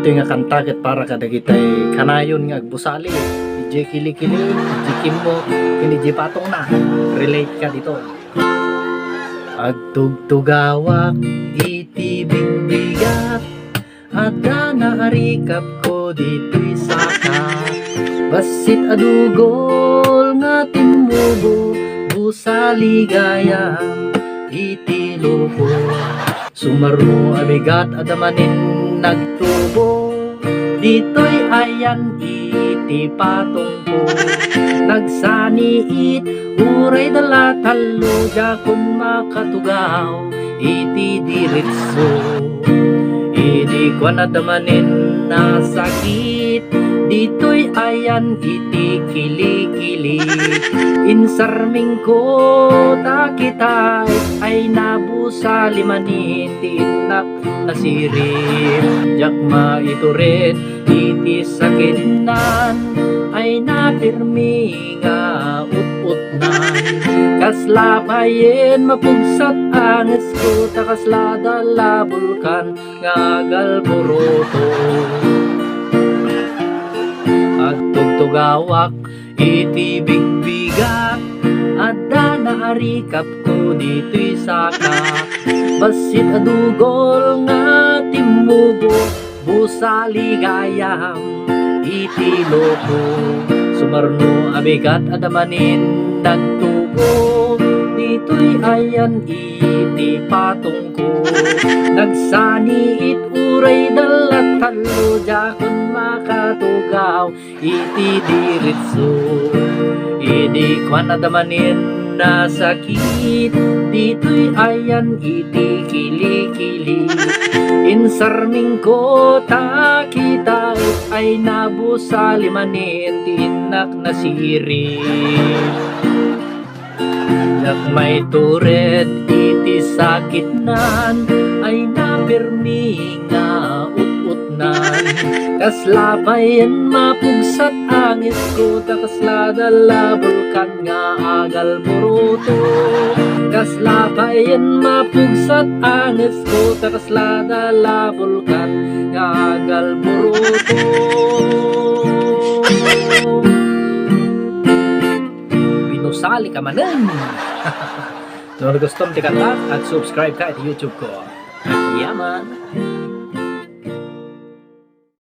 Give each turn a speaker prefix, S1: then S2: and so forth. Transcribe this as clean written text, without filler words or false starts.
S1: ito nga kanta ket para kadagitay kanayon nga agbusali. DJ Kili-Kili, DJ Kimmo, kini DJ Patong na. Relate ka dito. Agtugtugawak, iti bigbigat, ada naarikap ko dito'y saka. Basit adugol nga timubo, busa ligayang iti lupo. Sumaru abigat adamanin nagtubo, dito'y ayan iti patong ko. Nagsaniit uray dala talo, jakon makatugaw iti diretso. Idi ko nadamanin na sakit, dito'y ayan iti kili-kili. Insarming ko takitay ay nabusa limanin ti inak nasirip. Jakma ito rin iti sakinan ay napirmi nga ut-utnan. Kaslapayen mapugsat anes ko, takasla dala bulkan nga galboroto. At tugtugawak iti bigbigat, adda naarikap ko dito'y saka. Basit adugol nga timubo, busa ligayam iti loko. Sumarno abigat adamanin nagtubo, dito'y ayan iti patong ko. Nagsaniit uray dalat talo, jakon makatugaw iti diretso. Idi ko nadamanin na sakit, dito'y ayan iti kili-kili. Insarming ko takitay ay nabusa limanin ti inak nasiri. Yak may tured iti sakit nan ay napirmi nga ut-utnan. Kaslapayen mapugsat angis ko, takasla dala bulkan nga agal buruto. Kaslapayen mapugsat angis ko, takasla dala bulkan nga agal buruto. Pinusali ka manan. Kung gusto mo tikatak at subscribe ka at YouTube ko. Yaman.